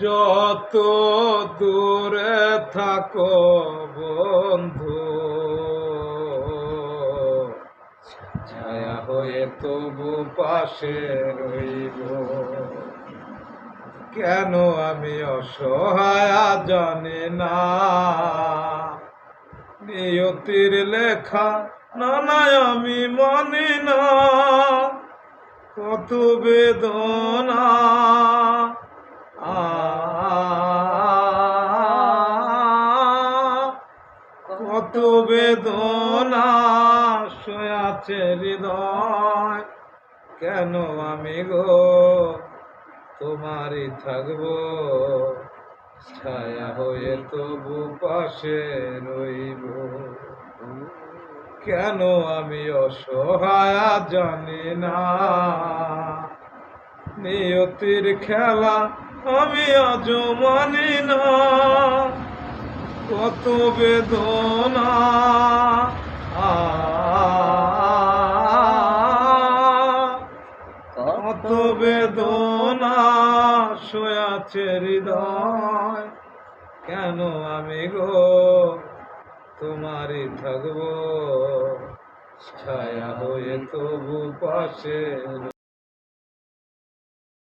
যত দূরে থাকো বন্ধু, ছায়া হয়ে তবু পাশে রইব। কেন আমি অসহায় জানি না, নিয়তির লেখা নানায় আমি মানি না। কত বেদনা কত বেদনা সয়াছে হৃদয়। কেন আমি গো তোমারই থাকবো, ছায়া হয়ে তবু পাশে রইব। কেন আমি অসহায় জানি না, নিয়তির খেলা আমি আজ মানি না। কত বেদনা কত বেদনা সয়াছে হৃদয়। কেন আমি গো তোমারই থাকবো, ছায়া হয়ে তবু পাশে।